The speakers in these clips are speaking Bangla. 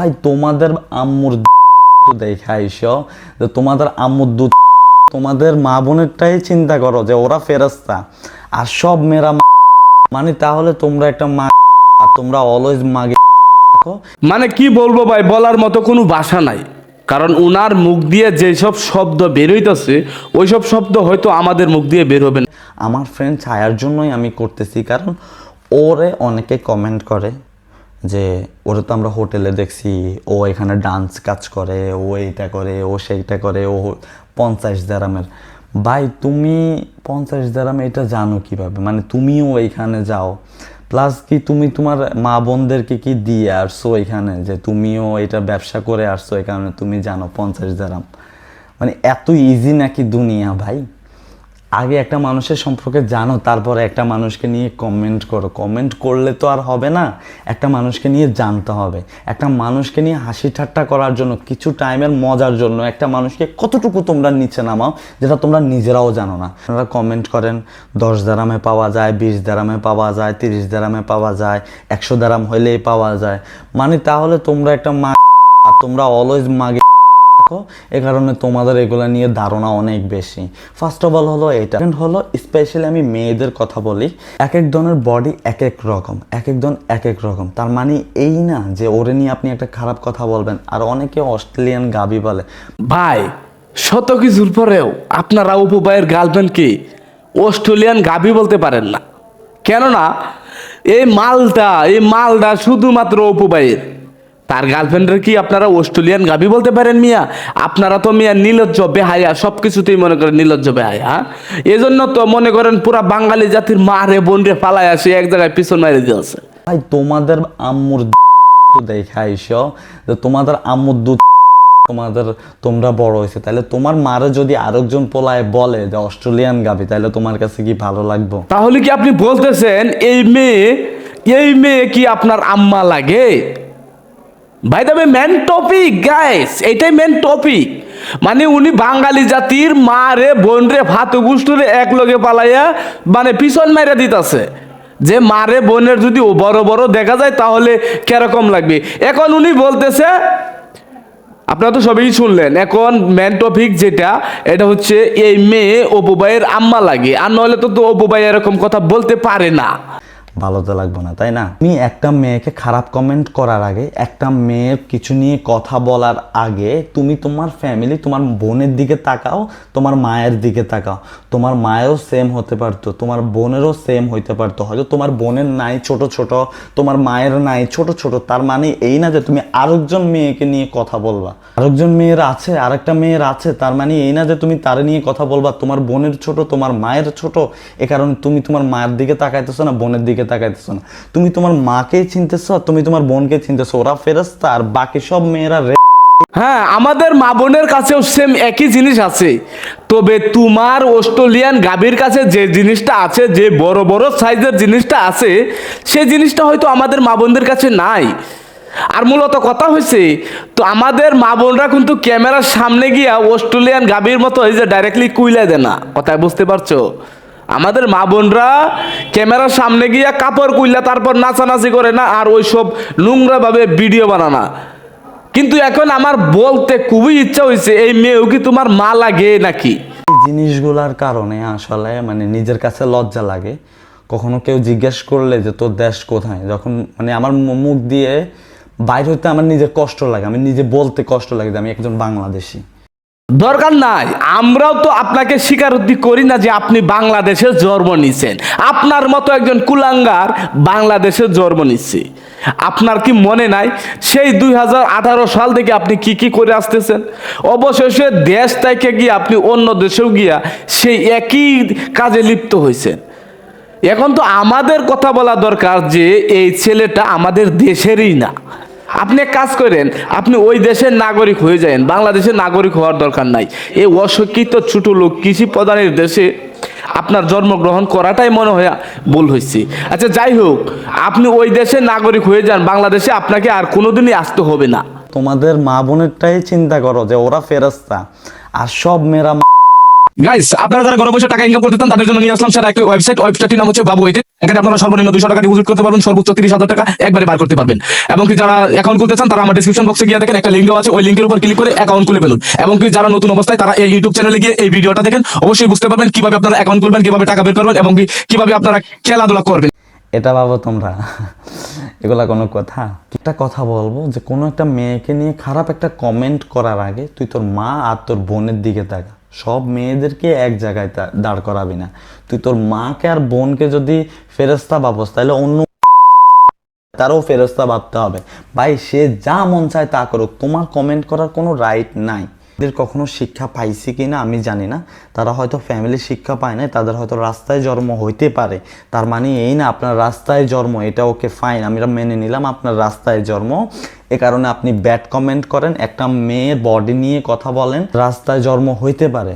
ভাই তোমাদের আম্মুর দেখা আইসো যে তোমাদের আম্মুর দুধ, তোমাদের মা বোনেরটাই চিন্তা করো যে ওরা ফেরেশতা আর সব মেয়েরা মানে তাহলে তোমরা একটা মা, তোমরা অলওয়েজ মাগে। মানে কি বলবো ভাই, বলার মতো কোনো ভাষা নাই। কারণ উনার মুখ দিয়ে যেসব শব্দ বের হইতেছে ওইসব শব্দ হয়তো আমাদের মুখ দিয়ে বের হবে না। আমার ফ্রেন্ড ছায়ার জন্যই আমি করতেছি, কারণ ওরে অনেকে কমেন্ট করে যে ওরে তো আমরা হোটেলে দেখছি, ও এখানে ডান্স কাজ করে, ও এইটা করে, ও সেইটা করে, ও 50 দিরহামের। ভাই তুমি 50 দিরহাম এটা জানো কিভাবে? মানে তুমিও এইখানে যাও, প্লাস কি তুমি তোমার মা বোনদেরকে কি দিয়ে আসছো এখানে, যে তুমিও এটা ব্যবসা করে আসছো, এই কারণে তুমি জানো 50 দিরহাম। মানে এত ইজি নাকি দুনিয়া ভাই? আগে একটা মানুষের সম্পর্কে জানো, তারপরে একটা মানুষকে নিয়ে কমেন্ট করো। কমেন্ট করলে তো আর হবে না, একটা মানুষকে নিয়ে জানতে হবে। একটা মানুষকে নিয়ে হাসি ঠাট্টা করার জন্য, কিছু টাইমের মজার জন্য একটা মানুষকে কতটুকু তোমরা নিচে নামাও যেটা তোমরা নিজেরাও জানো না। আপনারা কমেন্ট করেন 10 দিরহামে পাওয়া যায়, 20 দিরহামে পাওয়া যায়, 30 দিরহামে পাওয়া যায়, 100 দিরহাম হইলেই পাওয়া যায়। মানে তাহলে তোমরা একটা মা, তোমরা অলওয়েজ মাগে। এ কারণে তোমাদের এগুলো নিয়ে ধারণা অনেক বেশি। ফার্স্ট অফ অল হলো এটা হলো, স্পেশালি আমি মেয়েদের কথা বলি, এক এক জনের বডি এক এক রকম, এক একজন এক এক রকম। তার মানে এই না যে ওরে নিয়ে আপনি একটা খারাপ কথা বলবেন। আর অনেকে অস্ট্রেলিয়ান গাবি বলে। ভাই শত কিছুর পরেও আপনারা অপু ভাইয়ের গার্লফ্রেন্ডকে অস্ট্রেলিয়ান গাভী বলতে পারেন না। কেননা এই মালটা শুধুমাত্র অপু ভাইয়ের। তার গার্লফ্রেন্ডের কি আপনারা অস্ট্রেলিয়ান গাভী বলতে পারেন মিয়া? আপনারা তো মিয়া নির্লজ্জ বেহায়া, সব কিছুতেই মনে করেন নির্লজ্জ বেহায়া। হ্যাঁ, এজন্য তো মনে করেন পুরা বাঙালি জাতির মা রে বোন রে পালায় আসে এক জায়গায় পিছন মারি দিয়েছে। ভাই তোমাদের আম্মুর দেখা আইসো যে তোমাদের আম্মুর দুধ, তোমরা বড় হয়েছে, তাহলে তোমার মারে যদি আরেকজন পোলায় বলে যে অস্ট্রেলিয়ান গাভী, তাহলে তোমার কাছে কি ভালো লাগবে? তাহলে কি আপনি বলতেছেন এই মেয়ে কি আপনার আম্মা লাগে? ভাই তবে মেন টপিক গাইস, এটাই মেন টপিক। মানে উনি বাঙালি জাতির মা রে বোন রে ভাত গুষ্টুরে এক লগে পালাইয়া মানে পিছন মাইরা দিতেছে যে মা রে বোনের যদি ও বড় বড় দেখা যায় তাহলে কিরকম লাগবে। এখন উনি বলতেছে, আপনারা তো সবই শুনলেন, এখন মেন টপিক যেটা, এটা হচ্ছে এই মেয়ে অপু ভাইয়ের আম্মা লাগে। আর নইলে তো অপু ভাই এরকম কথা বলতে পারে না। ভালো তো লাগবে না, তাই না? তুমি একটা মেয়েকে খারাপ কমেন্ট করার আগে, একটা মেয়ের কিছু নিয়ে কথা বলার আগে তুমি তোমার ফ্যামিলি, তোমার বোনের দিকে তাকাও, তোমার মায়ের দিকে তাকাও। তোমার মায়েরও সেম হতে পারতো, তোমার বোনেরও সেম হইতে পারতো। হয়তো তোমার বোনের নাই ছোট ছোট, তোমার মায়ের নাই ছোট ছোট। তার মানে এই না যে তুমি আরেকজন মেয়েকে নিয়ে কথা বলবা। আরেকজন মেয়ের আছে, আরেকটা মেয়ের আছে, তার মানে এই না যে তুমি তারে নিয়ে কথা বলবা। তোমার বোনের ছোট, তোমার মায়ের ছোট, এ কারণে তুমি তোমার মায়ের দিকে তাকাইতেছো না, বোনের দিকে তাকাইতেছো না। তুমি তোমার মাকেই চিনতেছো, তুমি তোমার বোনকে চিনতেছো। ওরা ফেরেশতা আর বাকি সব মেয়েরা। হ্যাঁ, আমাদের মা বোনের কাছেও সেম একই জিনিস আছে। তবে তোমার অস্ট্রেলিয়ান গাভীর কাছে যে জিনিসটা আছে, যে বড় বড় সাইজের জিনিসটা আছে, সেই জিনিসটা হয়তো আমাদের মা বোনদের কাছে নাই। আর মূলত কথা হয়েছে, তো আমাদের মা বোনরা কিন্তু ক্যামেরার সামনে গিয়া অস্ট্রেলিয়ান গাভীর মতো এই যে ডাইরেক্টলি কুইলা দেয় না, কথায় বুঝতে পারছো? আমাদের মা বোনরা ক্যামেরার সামনে গিয়া কাপড় কুইলা তারপর নাচানাচি করে না, আর ওইসব নোংরা ভাবে ভিডিও বানানা। কিন্তু এখন আমার বলতে খুবই ইচ্ছা হয়েছে, এই মেয়েও কি তোমার মা লাগে নাকি? জিনিসগুলার কারণে আসলে মানে নিজের কাছে লজ্জা লাগে। কখনো কেউ জিজ্ঞেস করলে যে তোর দেশ কোথায়, যখন মানে আমার মুখ দিয়ে বাইর হইতে আমার নিজের কষ্ট লাগে, আমি নিজে বলতে কষ্ট লাগে যে আমি একজন বাংলাদেশি। দরকার নাই, আমরাও তো আপনাকে স্বীকারোক্তি করি না যে আপনি বাংলাদেশে জন্ম নিছেন। আপনার মতো একজন কুলাঙ্গার বাংলাদেশে জন্ম নিচ্ছে। আপনার কি মনে নাই সেই 2018 সাল থেকে আপনি কি কি করে আসতেছেন? অবশেষে দেশ থেকে গিয়ে আপনি অন্য দেশেও গিয়া সেই একই কাজে লিপ্ত হয়েছেন। এখন তো আমাদের কথা বলা দরকার যে এই ছেলেটা আমাদের দেশেরই না। আপনি এক কাজ করেন, আপনি ওই দেশের নাগরিক হয়ে যান, বাংলাদেশের নাগরিক হওয়ার দরকার নাই। এই অশিক্ষিত ছোট লোক কৃষি প্রধানের দেশে আপনার জন্মগ্রহণ করাটাই মনে হয় ভুল হয়েছে। আচ্ছা যাই হোক, আপনি ওই দেশের নাগরিক হয়ে যান, বাংলাদেশে আপনাকে আর কোনোদিনই আসতে হবে না। তোমাদের মা বোনেরটাই চিন্তা করো যে ওরা ফেরেশতা আর সব মেয়েরা। গাইস, আপনারা যারা ঘরে বসে টাকা ইনকাম করতে চান তাদের জন্য নিয়ে আসলাম সেটা একটা ওয়েবসাইটটির নাম হচ্ছে বাবু ওয়েটে। এখানে আপনারা সর্বনিম্ন 200 টাকা ডিপোজিট করতে পারবেন, সর্বোচ্চ 30,000 টাকা একবারে বার করতে পারবেন। এবং কি যারা অ্যাকাউন্ট খুলতে চান তারা আমার ডেসক্রিপশন বক্সে গিয়ে দেখেন, একটা লিংক দেওয়া আছে, ওই লিংকের উপর ক্লিক করে অ্যাকাউন্ট খুলে ফেলুন। এবং কি যারা নতুন অবস্থায় তারা এই ইউটিউব চ্যানেলে গিয়ে এই ভিডিওটা দেখেন, অবশ্যই বুঝতে পারবেন কিভাবে আপনারা অ্যাকাউন্ট খুলবেন, কিভাবে টাকা বের করবেন এবং কি কিভাবে আপনারা খেলাধুলা করবেন। এটা ভাবো তোমরা, এগুলা কোনো কথা? একটা কথা বলবো যে কোনো একটা মেয়েকে নিয়ে খারাপ একটা কমেন্ট করার আগে তুই তোর মা আর তোর বোনের দিকে তাকা। সব মেয়েদেরকে এক জায়গায় দাঁড় করাবি না। তুই তোর মাকে আর বোনকে যদি ফেরেস্তা ভাবস তাহলে অন্য তারও ফেরেস্তা ভাবতে হবে। ভাই, সে যা মন চায় তা করুক, তোমার কমেন্ট করার কোনো রাইট নাই। এদের কখনো শিক্ষা পাইছি কিনা আমি জানি না, তারা হয়তো ফ্যামিলি শিক্ষা পায় না, তাদের হয়তো রাস্তায় জন্ম হইতে পারে। তার মানে এই না আপনার রাস্তায় জন্ম, এটা ওকে ফাইন, আমরা মেনে নিলাম আপনার রাস্তায় জন্ম, এ কারণে আপনি ব্যাড কমেন্ট করেন, একটা মেয়ের বডি নিয়ে কথা বলেন। রাস্তায় জন্ম হইতে পারে,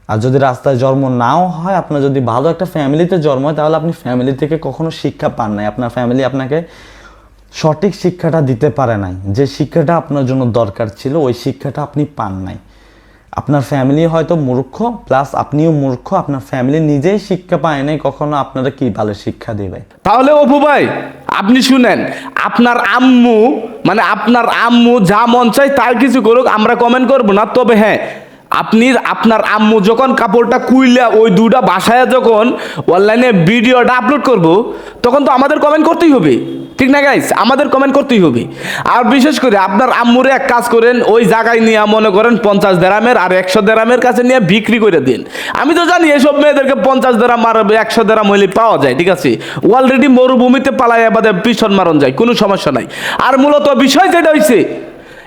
আর যদি রাস্তায় জন্ম নাও হয়, আপনার যদি ভালো একটা ফ্যামিলিতে জন্ম হয়, তাহলে আপনি ফ্যামিলি থেকে কখনো শিক্ষা পান নাই। আপনার ফ্যামিলি আপনাকে সঠিক শিক্ষাটা দিতে পারে নাই, যে শিক্ষাটা আপনার জন্য দরকার ছিল ওই শিক্ষাটা আপনি পান নাই। আপনার ফ্যামিলি হয়তো মূর্খ, প্লাস আপনিও মূর্খ, আপনার ফ্যামিলি নিজেই শিক্ষা পায় নাই, কখনো আপনারা কি ভালো শিক্ষা দেবে? তাহলে অপু ভাই আপনি শুনেন, আপনার আম্মু মানে আপনার আম্মু যা মন চায় তাই কিছু করুক, আমরা কমেন্ট করবো না। তবে হ্যাঁ, আপনার আম্মু যখন কাপড়টা কুইলা ওই দুটা বাসায় যখন অনলাইনে ভিডিওটা আপলোড করব, তখন তো আমাদের কমেন্ট করতেই হবে, ঠিক না গাইস? আমাদের কমেন্ট করতেই হবে। আর বিশেষ করে আপনার আম্মুরে এক কাজ করেন, ওই জায়গায় নিয়ে মনে করেন 50 দেরামের আর 100 দেরামের কাছে নিয়ে বিক্রি করে দিন। আমি তো জানি এসব মেয়েদেরকে 50 দেরাম আর 100 দেরাম হইলে পাওয়া যায়, ঠিক আছে? অলরেডি মরুভূমিতে পালায় বাদে পিছন মারণ যায়, কোনো সমস্যা নাই। আর মূলত বিষয় যেটা হয়েছে,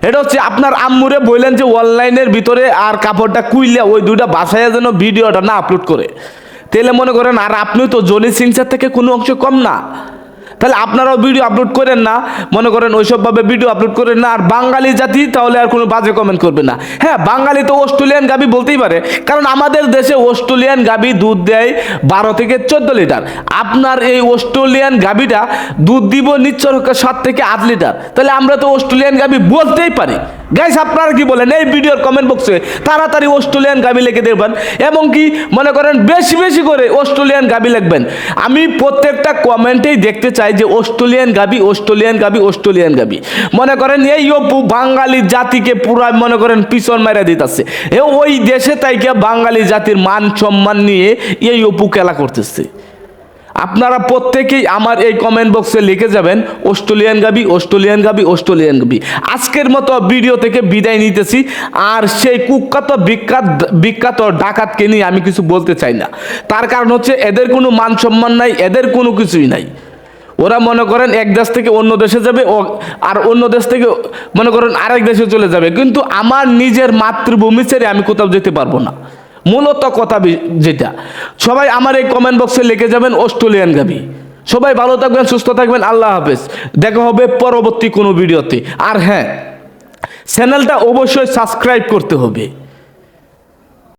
এটা হচ্ছে আপনার আম্মুরে বললেন যে অনলাইনের ভিতরে আর কাপড়টা কুইলে ওই দুইটা বাসায় যেন ভিডিওটা না আপলোড করে। তাহলে মনে করেন আর আপনি তো জনি সিংসের থেকে কোনো অংশ কম না, তাহলে আপনারাও ভিডিও আপলোড করেন না, মনে করেন ওইসবভাবে ভিডিও আপলোড করেন না। আর বাঙালি জাতি তাহলে আর কোনো বাজে কমেন্ট করবে না। হ্যাঁ, বাঙালি তো অস্ট্রেলিয়ান গাবি বলতেই পারে, কারণ আমাদের দেশে অস্ট্রেলিয়ান গাবি দুধ দেয় 12 থেকে 14 লিটার। আপনার এই অস্ট্রেলিয়ান গাবিটা দুধ দিব নিশ্চয় 7 থেকে 8 লিটার, তাহলে আমরা তো অস্ট্রেলিয়ান গাবি বলতেই পারি। গাইস, আপনারা কি বলেন? এই ভিডিওর কমেন্ট বক্সে তাড়াতাড়ি অস্ট্রেলিয়ান গাবি লিখে দেবেন, এবং কি মনে করেন বেশি বেশি করে অস্ট্রেলিয়ান গাবি লিখবেন। আমি প্রত্যেকটা কমেন্টেই দেখতে চাই যে অস্ট্রেলিয়ান গাবি, অস্ট্রেলিয়ান গাবি, অস্ট্রেলিয়ান গাবি। মনে করেন এই অপু বাঙালি জাতিকে পুরা মনে করেন পিছন মেরে দিতেছে। ওই দেশে তাইকে বাঙালি জাতির মান সম্মান নিয়ে এই অপু খেলা করতেছে। আপনারা প্রত্যেকেই আমার এই কমেন্ট বক্সে লিখে যাবেন অস্ট্রেলিয়ান গাবি, অস্ট্রেলিয়ান গাবি, অস্ট্রেলিয়ান গাবি। আজকের মতো ভিডিও থেকে বিদায় নিতেছি। আর সেই কুখ্যাত বিখ্যাত ডাকাতকে নিয়ে আমি কিছু বলতে চাই না, তার কারণ হচ্ছে এদের কোনো মান সম্মান নাই, এদের কোনো কিছুই নাই। ওরা মনে করেন এক দেশ থেকে অন্য দেশে যাবে, আর অন্য দেশ থেকে মনে করেন আরেক দেশে চলে যাবে, কিন্তু আমার নিজের মাতৃভূমি ছেড়ে আমি কোথাও যেতে পারবো না। মূলত কথা যেটা, সবাই আমার এই কমেন্ট বক্সে লিখে যাবেন অস্ট্রেলিয়ান গাবি। সবাই ভালো থাকবেন, সুস্থ থাকবেন, আল্লাহ হাফেজ। দেখা হবে পরবর্তী কোনো ভিডিওতে। আর হ্যাঁ, চ্যানেলটা অবশ্যই সাবস্ক্রাইব করতে হবে।